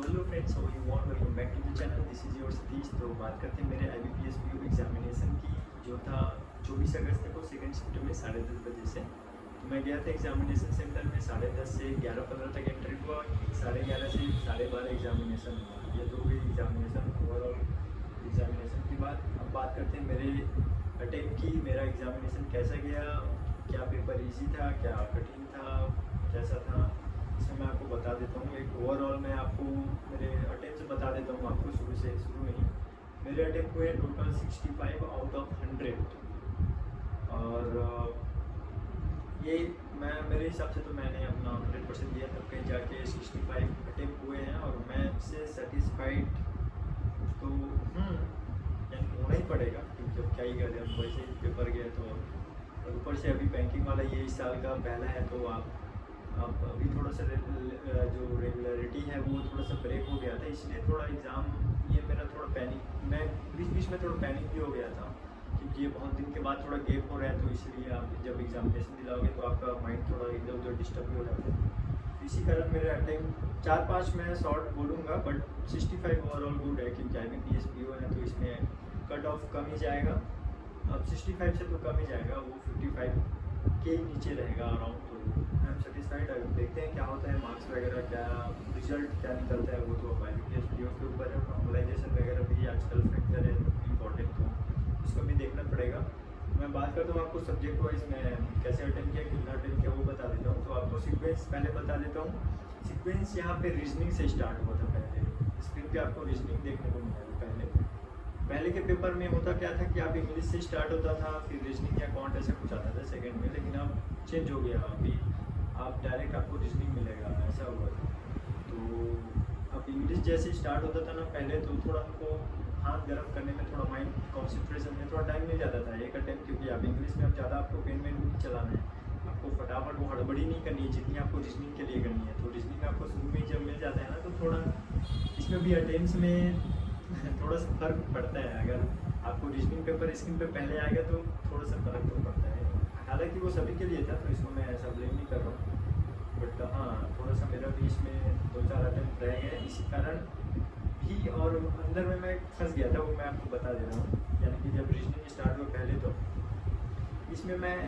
So hello friends, how you want welcome back to the channel. This is your Satish. तो बात करते हैं मेरे IBPS PO एग्जामिनेशन की, जो था 24 अगस्त को सेकंड शिफ्ट में 10:30 बजे से। तो मैं गया था एग्जामिनेशन सेंटर में 10:30 से 11:15 तक एंट्री हुआ। 11:30 से 12:30 एग्जामिनेशन हुआ। ये तो हुई एग्जामिनेशन, ओवरऑल एग्जामिनेशन की बात। अब बात करते हैं मेरे अटेम्प्ट की। मेरा एग्जामिनेशन कैसा गया, क्या पेपर ईजी था, क्या कठिन था, कैसा था, इसमें मैं आपको बता देता हूँ। एक ओवरऑल मैं आपको मेरे अटेम्प्ट बता देता हूँ आपको शुरू में ही। मेरे अटेम्प्ट हुए टोटल 65 आउट ऑफ 100। और ये मैं मेरे हिसाब से तो मैंने अपना 100% दिया, तब कहीं जाके 65 अटेम्प्ट हुए हैं और मैं इससे सेटिस्फाइड तो यानी होना ही पड़ेगा, क्योंकि अब क्या ही करें, अब वैसे ही पेपर गया तो। और ऊपर से अभी बैंकिंग वाला ये इस साल का पहला है, तो आप अभी थोड़ा सा जो रेगुलरिटी है वो थोड़ा सा ब्रेक हो गया था, इसलिए थोड़ा एग्ज़ाम ये मेरा थोड़ा पैनिक, मैं बीच में थोड़ा पैनिक भी हो गया था, क्योंकि ये बहुत दिन के बाद थोड़ा गैप हो रहा है। तो इसलिए आप जब एग्जामिनेशन दिलाओगे तो आपका माइंड थोड़ा इधर उधर डिस्टर्ब हो जाता है। इसी कारण मेरे अटेम्प्ट 4-5 मैं शॉर्ट बोलूँगा, बट 65 ओवरऑल गुड है, क्योंकि IBPS PO है तो इसमें कट ऑफ कम ही जाएगा। अब 65 से तो कम ही जाएगा, वो 55 के ही नीचे रहेगा अराउंड। तो आई एम सेटिस्फाइड। देखते हैं क्या होता है, मार्क्स वगैरह क्या रिजल्ट क्या निकलता है, वो तो IBPS PO के ऊपर है। नॉर्मलाइजेशन वगैरह भी आजकल फैक्टर है इम्पॉर्टेंट, तो उसको भी देखना पड़ेगा। मैं बात करता हूँ आपको सब्जेक्ट वाइज में कैसे अटेम्प्ट किया, कितना अटेम्प्ट किया, वो बता देता हूँ। तो आपको सीक्वेंस पहले बता देता हूँ। सीक्वेंस यहाँ पे रीजनिंग से स्टार्ट हुआ था। पहले स्क्रीन पे आपको रीजनिंग देखने को मिला। पहले के पेपर में होता क्या था कि आप इंग्लिश से स्टार्ट होता था, फिर रीजनिंग या कॉन्ट ऐसा कुछ आता था सेकंड में, लेकिन अब चेंज हो गया। अभी आप डायरेक्ट आपको रीजनिंग मिलेगा, ऐसा हुआ था। तो अब इंग्लिश जैसे स्टार्ट होता था ना पहले, तो थोड़ा हमको हाथ गर्म करने में, थोड़ा माइंड कॉन्सेंट्रेशन में थोड़ा टाइम मिल जाता था एक अटेम्प्ट, क्योंकि आप इंग्लिश में अब ज़्यादा आपको पेन में नहीं चलाना है, आपको फटाफट वो हड़बड़ी नहीं करनी है जितनी आपको रीजनिंग के लिए करनी है। तो रीजनिंग आपको शुरू में जब मिल जाता है ना, तो थोड़ा इसमें भी अटेम्प्ट में थोड़ा सा फर्क पड़ता है। अगर आपको रीजनिंग पेपर स्क्रीन पे पहले आएगा तो थोड़ा सा फर्क तो पड़ता है। हालांकि वो सभी के लिए था, तो इसको मैं ऐसा ब्लेम नहीं कर रहा हूँ, बट हाँ थोड़ा सा मेरा भी इसमें 2-4 अटेम्प्ट रह गए, इसी कारण भी। और अंदर में मैं फंस गया था, वो मैं आपको बता दे रहा हूँ। यानी कि जब रीजनिंग स्टार्ट हुआ पहले, तो इसमें मैं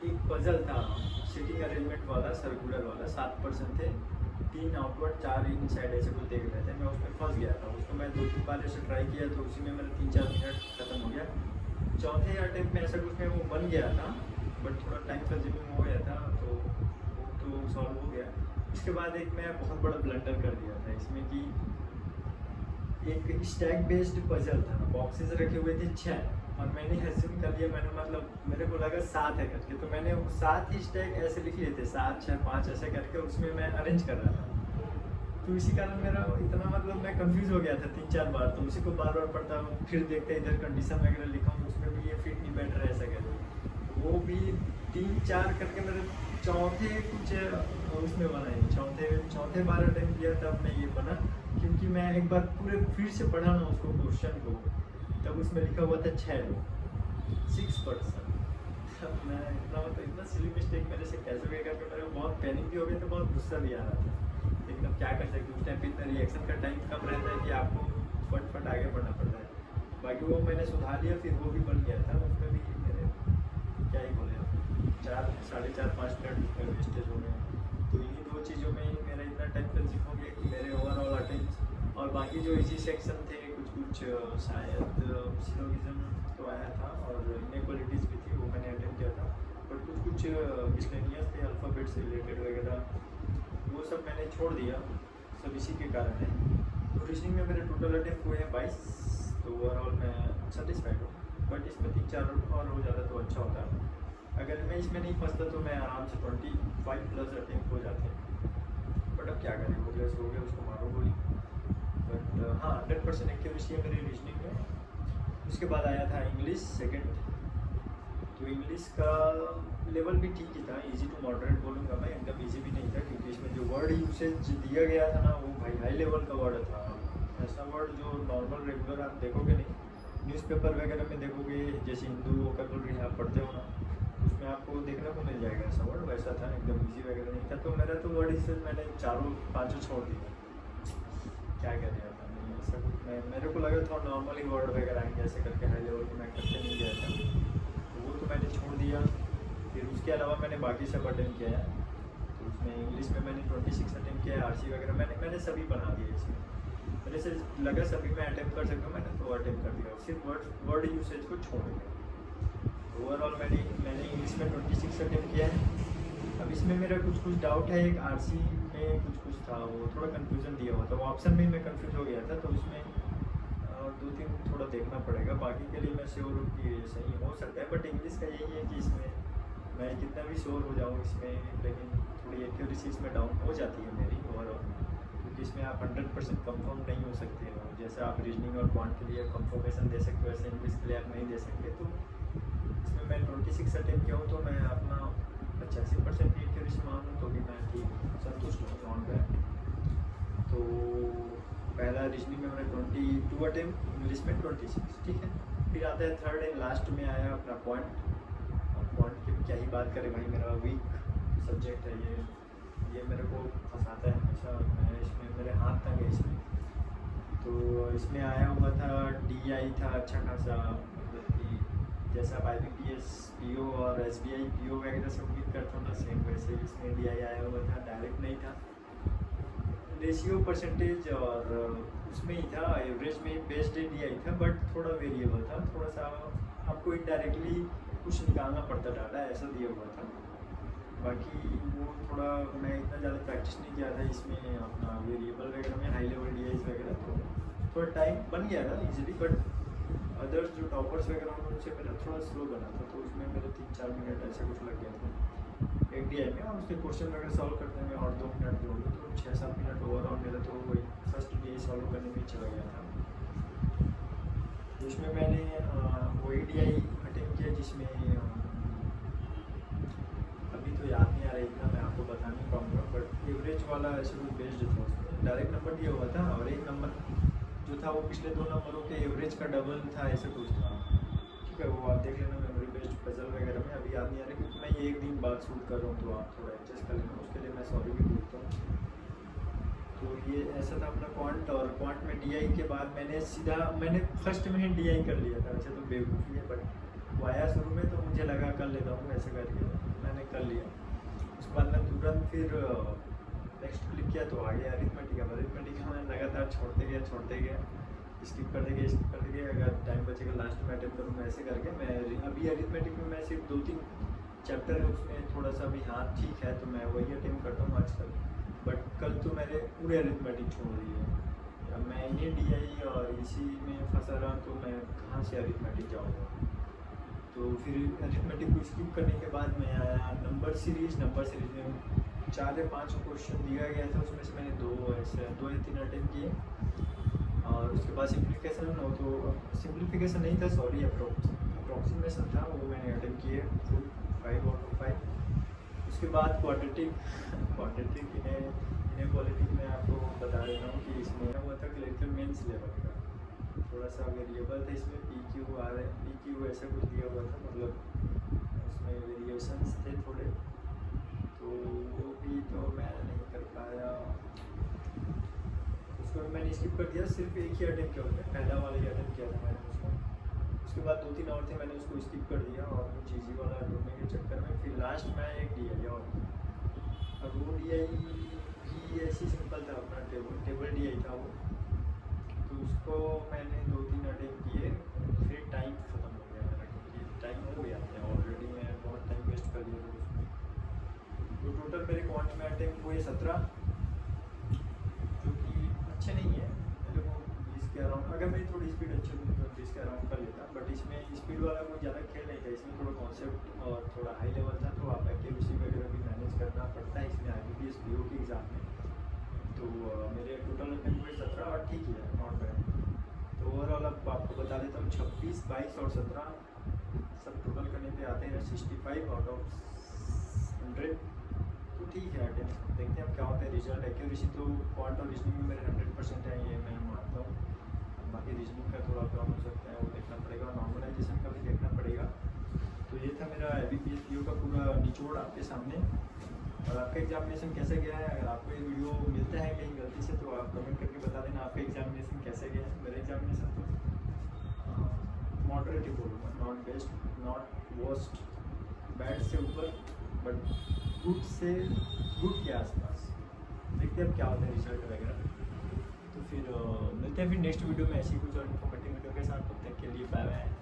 एक पजल था सीटिंग अरेंजमेंट वाला, सर्कुलर वाला, 7% थे, 3 आउटवर्ड 4 इन साइड ऐसे कुछ देख रहे थे। मैं उसमें फंस गया था, उसको मैं 2-3 बार ऐसे ट्राई किया, तो उसी में मेरा 3-4 मिनट खत्म हो गया। चौथे अटेम्प्ट में ऐसा कुछ में वो बन गया था, बट थोड़ा टाइम कंज्यूमिंग हो गया था, तो सॉल्व हो गया। उसके बाद एक मैं बहुत बड़ा ब्लंडर कर दिया था इसमें, कि एक स्टैक बेस्ड पजल था, बॉक्सेस रखे हुए थे 6, और मैंने एज्यूम कर लिया, मैंने मतलब मेरे को लगा 7 है करके, तो मैंने 7 ही स्टैक ऐसे लिख लिए थे, 7, 6, 5 ऐसे करके उसमें मैं अरेंज कर रहा था। तो इसी कारण मेरा इतना मतलब मैं कंफ्यूज हो गया था 3-4 बार, तो उसी को बार बार पढ़ता हूँ, फिर देखते इधर कंडीशन वगैरह लिखा हूँ, उसमें भी ये फिट नहीं बैठ रहा है ऐसा कहते, वो भी 3-4 करके मेरे चौथे कुछ उसमें बना है। चौथे बार अटेम्प्ट किया तब मैं ये बना, क्योंकि मैं एक बार पूरे फिर से पढ़ा ना उसको क्वेश्चन को, तब उसमें लिखा हुआ था 6%। तब मैं इतना सिली मिस्टेक मेरे से कैसे हो गया, करके मेरे को बहुत पैनिक भी हो गया था, बहुत गुस्सा भी आ रहा था। लेकिन अब क्या कर सकते, उस टाइम पे इतना रिएक्शन का टाइम कम रहता है कि आपको फट आगे बढ़ना पड़ता है। बाकी वो मैंने सुधार लिया, फिर वो भी बन गया था। उसमें भी मेरे क्या ही बोले, 4, 4.5, 5 मिनट उसमें वेस्टेज हो गए। तो इन्हीं 2 चीज़ों में ही मेरा इतना टाइम कंज्यूम हो गया कि मेरे ओवरऑल अटेम्प्ट, और बाकी जो इसी सेक्शन थे कुछ शायद सिलोगिज्म तो आया था, और इनइक्वालिटीज़ भी थी, वो मैंने अटेम्प्ट किया था। बट कुछ मिसलेनियस थे, अल्फ़ाबेट से रिलेटेड वगैरह, वो सब मैंने छोड़ दिया, सब इसी के कारण है। तो रीजनिंग में मेरे टोटल अटेम्प्ट हुए हैं 22, तो ओवरऑल मैं सेटिस्फाइड हूँ। बट इसमें 3-4 और हो जाता तो अच्छा होता। अगर मैं इसमें नहीं फंसता तो मैं आराम से 25+ अटेम्प्ट हो जाते, बट अब क्या करें, हो गया सो हो गया, उसको मारो गोली। बट हाँ 100% एक्यूरेसी है मेरी रीजनिंग में। उसके बाद आया था इंग्लिश सेकंड। तो इंग्लिश का लेवल भी ठीक ही था, इजी टू मॉडरेट बोलूँगा मैं, एकदम इजी भी नहीं था, क्योंकि इसमें जो वर्ड यूसेज दिया गया था ना, वो भाई हाई लेवल का वर्ड था। ऐसा वर्ड जो नॉर्मल रेगुलर आप देखोगे नहीं, न्यूज़पेपर वगैरह में देखोगे, जैसे हिंदू वोकैबुलरी आप पढ़ते हो ना, उसमें आपको देखने को मिल जाएगा ऐसा वर्ड, वैसा था, एकदम इजी वगैरह नहीं था। तो मेरा तो वर्ड यूसेज मैंने 4-5 छोड़ दिया, क्या करें अब, मैंने ऐसा कुछ मेरे को लगा थोड़ा नॉर्मली वर्ड वगैरह आएंगे ऐसे करके, हाई लेवल पे मैं करते नहीं गया था, तो वो तो मैंने छोड़ दिया। फिर उसके अलावा मैंने बाकी सब अटेम्प्ट किया है। तो उसमें इंग्लिश में मैंने 26 अटेम्प्ट किया है, आरसी वगैरह मैंने सभी बना दिए इसमें। मेरे से लगा सभी में अटेम्प्ट कर सकता हूँ, मैंने तो अटेम्प्ट कर दिया, सिर्फ वर्ड यूसेज को छोड़ दिया। ओवरऑल मैंने इंग्लिश में 26 अटेम्प्ट किया है। अब इसमें मेरा कुछ डाउट है, एक आरसी में कुछ था, वो थोड़ा कन्फ्यूज़न दिया हुआ था, वो ऑप्शन में मैं कन्फ्यूज हो गया था, तो उसमें 2-3 थोड़ा देखना पड़ेगा। बाकी के लिए मैं श्योर हूँ कि सही हो सकता है, बट इंग्लिश का यही है कि इसमें मैं कितना भी श्योर हो जाऊँ इसमें, लेकिन थोड़ी एक्यूरेसी इसमें डाउन हो जाती है मेरी ओवरऑल, क्योंकि इसमें आप 100% कंफर्म नहीं हो सकते हो। जैसे आप रीजनिंग और क्वांट के लिए कंफर्मेशन दे सकते हो, वैसे इंग्लिश के लिए आप नहीं दे सकते। तो इसमें मैं 26 अटेम्प्ट किया हूँ, तो मैं अपना 85% की एक्यूरेसी मानूँ तो भी मैं ठीक संतुष्ट हूँ, नॉट बैड। तो पहला रीजनिंग में मैंने 22 अटेम्प्ट, इंग्लिश में 26, ठीक है। फिर आता है थर्ड एंड लास्ट में आया अपना क्वांट। और क्वांट की क्या ही बात करें भाई, मेरा वीक सब्जेक्ट है ये मेरे को फंसाता है हमेशा, मैं इसमें मेरे हाथ तक है इसमें। तो इसमें आया हुआ था DI था अच्छा खासा, मतलब कि जैसे आप IBPS PO और SBI PO वगैरह सबमिट करते हो ना, सेम वैसे इसमें DI आया हुआ था, डायरेक्ट नहीं था, रेशियो परसेंटेज और उसमें ही था, एवरेज में बेस्ड DI था, बट थोड़ा वेरिएबल था, थोड़ा सा आपको इनडायरेक्टली कुछ निकालना पड़ता डाटा, ऐसा दिया हुआ था। बाकी वो थोड़ा मैं इतना ज़्यादा प्रैक्टिस नहीं किया था इसमें अपना वेरिएबल वगैरह में, हाई लेवल DIs वगैरह, तो थोड़ा टाइम बन गया था इजीली, बट अदर्स जो टॉपर्स वगैरह उनसे मेरा थोड़ा स्लो बना था, तो उसमें मेरे 3-4 मिनट ऐसा कुछ लग गया था एक DI में, और उसके क्वेश्चन वगैरह सॉल्व करने में और 2 मिनट हो गए, तो 6-7 मिनट ओवरऑल मेरा तो वही फर्स्ट DI सॉल्व करने में चला गया था। तो इसमें मैंने वही DI अटेम्प्ट किया जिसमें अभी तो याद नहीं आ रहा इतना, मैं आपको बता नहीं पाऊँगा, बट एवरेज वाला ऐसे कुछ बेस्ड था, उसमें डायरेक्ट नंबर दिया हुआ था, और एक नंबर जो था वो पिछले 2 नंबरों के एवरेज का डबल था, ऐसे कुछ था, ठीक है। वो आप देख लेना मेमोरी बेस्ड पजल वगैरह में, अभी याद नहीं आ रहा क्योंकि मैं ये एक दिन बाद शूट कर रहा हूँ, तो आप थोड़ा एडजस्ट कर लेना, उसके लिए मैं सॉरी भी बोलता हूँ। तो ये ऐसा था अपना क्वांट, और क्वांट में DI के बाद मैंने फर्स्ट में ही DI कर लिया था, वैसे तो बेवकूफ़ी है, बट वो आया शुरू में तो मुझे लगा कर लेता हूँ, ऐसे करके मैंने कर लिया। उसके बाद मैं तुरंत फिर नेक्स्ट क्लिक किया तो आ गया अरिथमेटिक। मैं लगातार छोड़ते गया, स्किप करते गए, अगर टाइम बचेगा लास्ट में अटेम्प्ट करूँगा, ऐसे करके मैं अभी अरिथमेटिक में मैं सिर्फ 2-3 चैप्टर है, उसमें थोड़ा सा भी हाथ ठीक है, तो मैं वही अटेम्प्ट करता हूँ आजकल, बट कल तो मैंने पूरे अरिथमेटिक छोड़ दी है। अब मैं इन्हीं DI और इसी में फंसा रहा, तो मैं कहाँ से अरिथमेटिक जाऊँगा। तो फिर अरिथमेटिक को स्किप करने के बाद मैं आया नंबर सीरीज में 4 या 5 क्वेश्चन दिया गया था, उसमें से मैंने 2 या 3 अटेम्प्ट किए, और उसके बाद सिंप्लीफिकेशन नहीं था, सॉरी, अप्रोक्सीमेशन था, वो मैंने अटेम्प्ट किए फुल 5 आउट ऑफ 5। उसके बाद क्वाड्रेटिक इनइक्वालिटी में आपको बता देता हूँ कि इसमें हुआ था क्लरिकल मेंस लेवल का, थोड़ा सा वेरिएबल था इसमें, PQ ऐसा कुछ दिया हुआ था, मतलब उसमें वेरिएशंस थे थोड़े, तो वो भी तो मैं नहीं कर पाया, उसको भी मैंने स्किप कर दिया, सिर्फ एक ही अटेम्प्ट किया होता है, पहला वाला ही अटेम्प्ट किया था मैंने उसको। उसके बाद 2-3 और थे, मैंने उसको स्किप कर दिया, और कुछ ईजी वाला ढूंढने के चक्कर में फिर लास्ट में एक DI, और अब वो DI भी ऐसी सिंपल था, अपना टेबल DI था वो, तो उसको मैंने 2-3 अटेम्प्ट किए, फिर टाइम ख़त्म हो गया मेरा, क्योंकि टाइम हो गया था ऑलरेडी, मैं बहुत टाइम वेस्ट कर दिया था उसमें। तो टोटल मेरे क्वांट में अटेम्प्ट हुए 17, जो कि अच्छे नहीं है, मेरे को 20 के अराउंड, अगर मेरी थोड़ी स्पीड अच्छी होती तो 20 के अराउंड कर लेता, बट इसमें स्पीड वाला कोई ज़्यादा खेल नहीं था, इसमें थोड़ा कॉन्सेप्ट और थोड़ा हाई लेवल था, तो आप एक्यूरेसी वगैरह भी मैनेज करना पड़ता है इसमें IBPS PO के एग्ज़ाम में। तो मेरे टोटल अटेम्प्ट हुए 17, और ठीक है, नॉट बैड। तो ओवरऑल अब आपको बता देता हूँ, 26, 22 और 17 सब टोटल करने पे आते हैं 65 आउट ऑफ 100, तो ठीक है अटेम्प्ट। देखते हैं अब क्या होता है रिजल्ट। एक्यूरेसी तो क्वांट और रीजनिंग में मेरे 100% है, ये मैं मानता हूँ, बाकी रीजनिंग का थोड़ा कम हो सकता है, वो देखना पड़ेगा, नॉर्मलाइजेशन का भी देखना पड़ेगा। तो ये था मेरा IBPS PO का पूरा निचोड़ आपके सामने, और आपका आपका एग्जामिनेशन कैसे गया है? अगर आपको ये वीडियो मिलता है कहीं गलती से तो आप कमेंट करके बता देना आपका एग्जामिनेशन कैसे गया है। मेरा एग्जामिनेशन तो मॉडरेट ही बोलूँगा, not best not worst, bad से ऊपर बट गुड से गुड के आसपास। देखते हैं अब क्या होता है रिजल्ट वगैरह। तो फिर मिलते हैं फिर नेक्स्ट वीडियो में ऐसी कुछ और इन्फॉर्मेटिव वीडियो के साथ। तब तक के लिए बाय बाय।